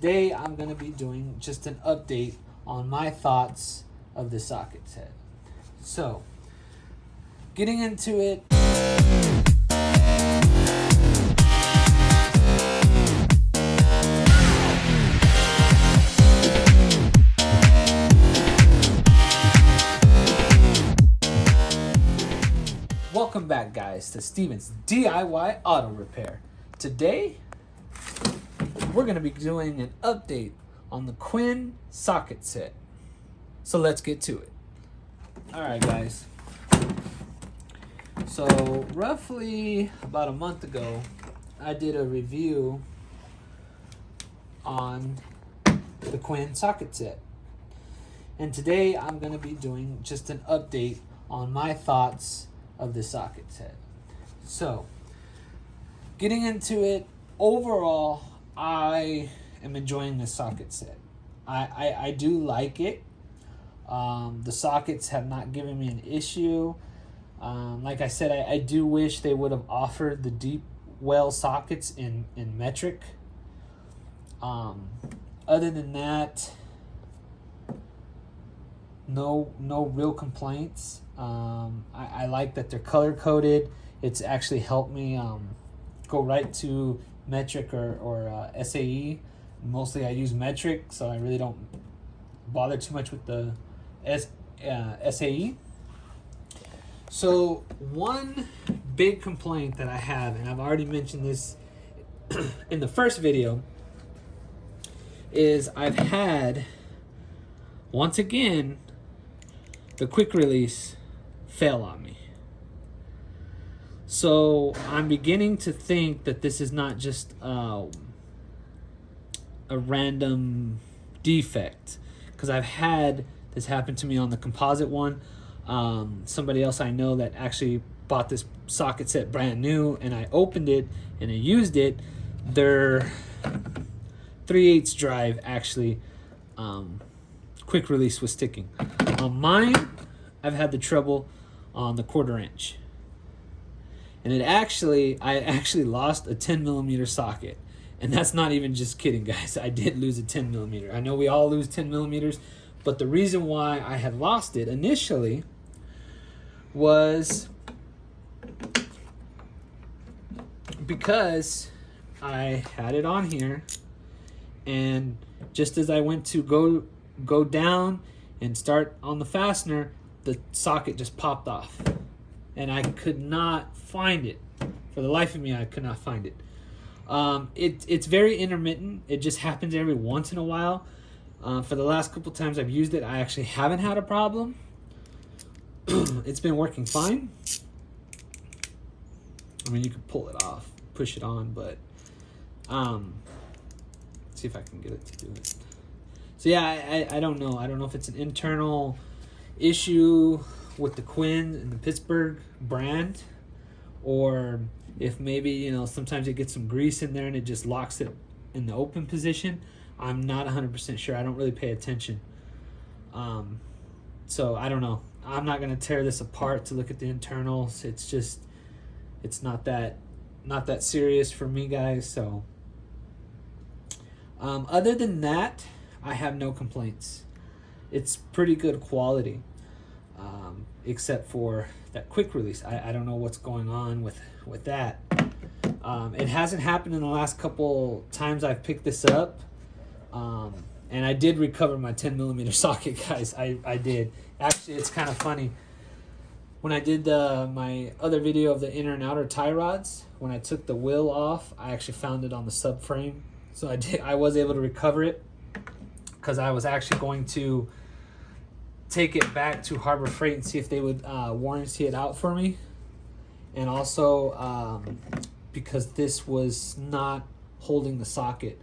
Today I'm going to be doing just an update on my thoughts of the socket set. So, getting into it. Welcome back, guys, to Steven's DIY Auto Repair. Today we're going to be doing an update on the Quinn Socket Set. So let's get to it. Alright, guys. So roughly about a month ago, I did a review on the Quinn Socket Set. And today I'm going to be doing just an update on my thoughts of the socket set. So, getting into it, overall, I am enjoying the socket set. I do like it. The sockets have not given me an issue. Like I said, I do wish they would have offered the deep well sockets in metric. Other than that, no real complaints. I like that they're color coded. It's actually helped me go right to metric or SAE. Mostly I use metric, so I really don't bother too much with the SAE. So one big complaint that I have, and I've already mentioned this in the first video, is I've had, once again, the quick release fail on me. So I'm beginning to think that this is not just a random defect, because I've had this happen to me on the composite one. Somebody else I know that actually bought this socket set brand new, and I opened it and I used it. Their 3/8 drive actually quick release was sticking. On mine, I've had the trouble on the 1/4 inch. And I actually lost a 10mm socket. And that's not even just kidding, guys. I did lose a 10mm. I know we all lose 10mm, but the reason why I had lost it initially was because I had it on here, and just as I went to go down and start on the fastener, the socket just popped off, and I could not find it. For the life of me, I could not find it. It's very intermittent. It just happens every once in a while. For the last couple times I've used it, I actually haven't had a problem. It's been working fine. I mean, you can pull it off, push it on, but see if I can get it to do it. So yeah, I don't know. I don't know if it's an internal issue with the Quinn and the Pittsburgh brand, or if maybe, you know, sometimes it gets some grease in there and it just locks it in the open position. I'm not 100% sure. I don't really pay attention. So I don't know. I'm not going to tear this apart to look at the internals. It's just, it's not that serious for me, guys. So other than that, I have no complaints. It's pretty good quality, except for that quick release. I don't know what's going on with that. It hasn't happened in the last couple times I've picked this up. And I did recover my 10mm socket, guys. I did. Actually, it's kind of funny. When I did my other video of the inner and outer tie rods, when I took the wheel off, I actually found it on the subframe. So I was able to recover it, because I was actually going to take it back to Harbor Freight and see if they would warranty it out for me. And also because this was not holding the socket.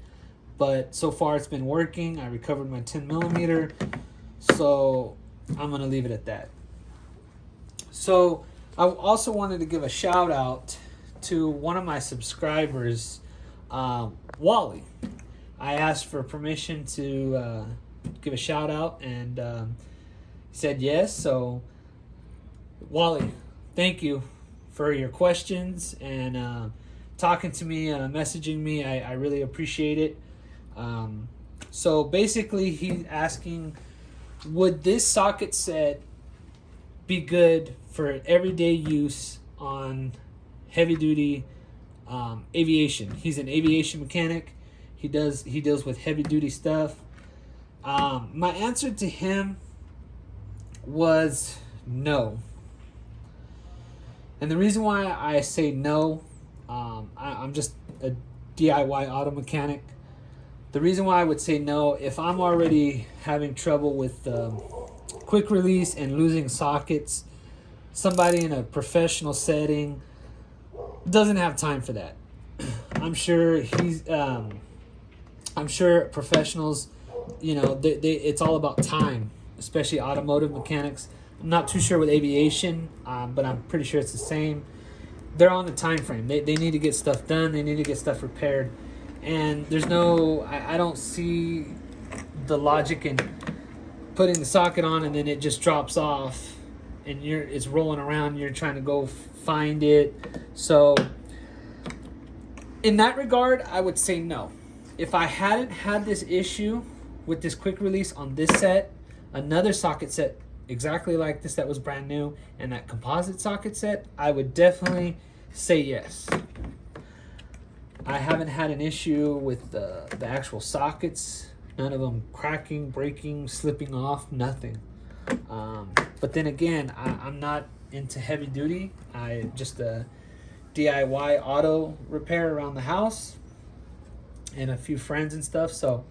But so far it's been working. I recovered my 10mm, so I'm going to leave it at that. So I also wanted to give a shout out to one of my subscribers, Wally. I asked for permission to give a shout out, and he said yes. So Wally, thank you for your questions and talking to me, messaging me. I really appreciate it. So basically he's asking, would this socket set be good for everyday use on heavy duty aviation? He's an aviation mechanic. He deals with heavy duty stuff. My answer to him was no. And the reason why I say no, I'm just a DIY auto mechanic. The reason why I would say no, if I'm already having trouble with quick release and losing sockets, somebody in a professional setting doesn't have time for that. I'm sure professionals, it's all about time, especially automotive mechanics. I'm not too sure with aviation, but I'm pretty sure it's the same. They're on the time frame. They need to get stuff done. They need to get stuff repaired. And I don't see the logic in putting the socket on and then it just drops off and it's rolling around and you're trying to go find it. So in that regard, I would say no. If I hadn't had this issue with this quick release on this set, another socket set exactly like this that was brand new, and that composite socket set, I would definitely say yes. I haven't had an issue with the actual sockets. None of them cracking, breaking, slipping off, nothing. But then again, I'm not into heavy duty. I just a DIY auto repair around the house and a few friends and stuff. So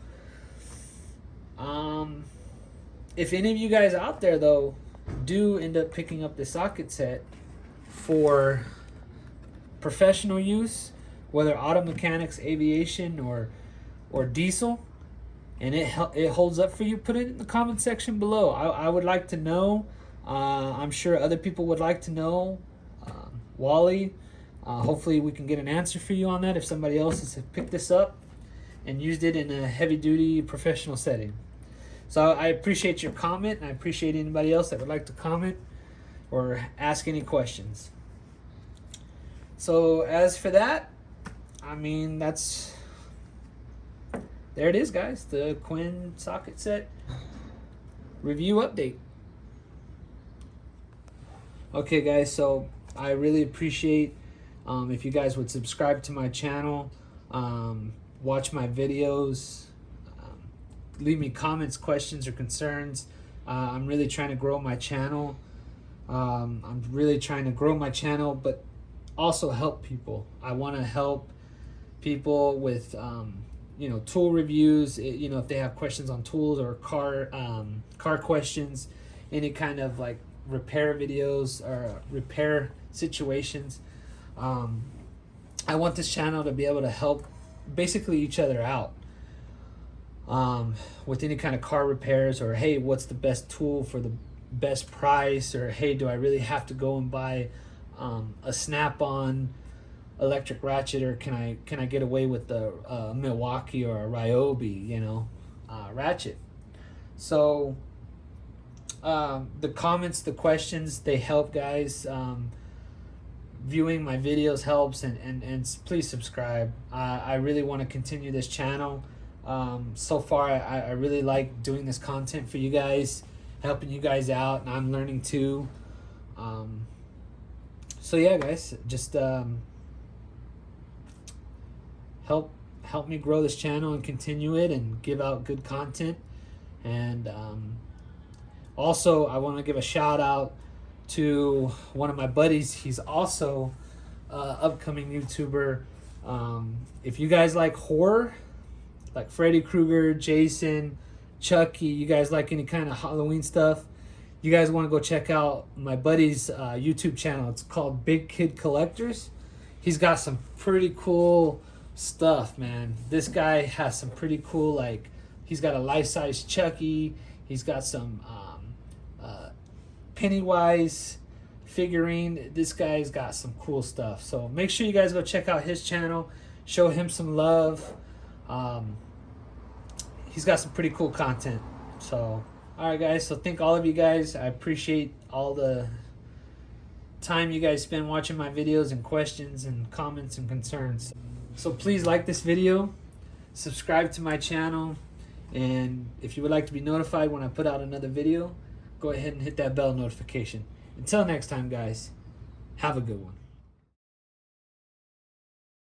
if any of you guys out there though do end up picking up the socket set for professional use, whether auto mechanics, aviation, or diesel, and it holds up for you, put it in the comment section below. I would like to know. I'm sure other people would like to know. Wally, hopefully we can get an answer for you on that if somebody else has picked this up and used it in a heavy duty professional setting. So I appreciate your comment, and I appreciate anybody else that would like to comment or ask any questions. So as for that, I mean, there it is, guys. The Quinn Socket Set review update. Okay, guys, so I really appreciate if you guys would subscribe to my channel, watch my videos, leave me comments, questions, or concerns. I'm really trying to grow my channel. But also help people. I want to help people with tool reviews, if they have questions on tools or car questions, any kind of like repair videos or repair situations. I want this channel to be able to help basically each other out with any kind of car repairs, or hey, what's the best tool for the best price, or hey, do I really have to go and buy a snap-on electric ratchet, or can I get away with the Milwaukee or a Ryobi ratchet? So the comments, the questions, they help, guys. Viewing my videos helps, and please subscribe. I really want to continue this channel. So far I really like doing this content for you guys, helping you guys out, and I'm learning too. So yeah, guys, just help me grow this channel and continue it and give out good content. And also I want to give a shout out to one of my buddies. He's also upcoming YouTuber. If you guys like horror, like Freddy Krueger, Jason, Chucky, you guys like any kind of Halloween stuff, you guys want to go check out my buddy's YouTube channel. It's called Big Kid Collectors. He's got some pretty cool stuff, man. This guy has some pretty cool, like, he's got a life-size Chucky. He's got some Pennywise figurine. This guy's got some cool stuff. So make sure you guys go check out his channel. Show him some love. He's got some pretty cool content. So, all right, guys. So thank all of you guys. I appreciate all the time you guys spend watching my videos and questions and comments and concerns. So please like this video. subscribe to my channel, and if you would like to be notified when I put out another video, go ahead and hit that bell notification. Until next time, guys, have a good one.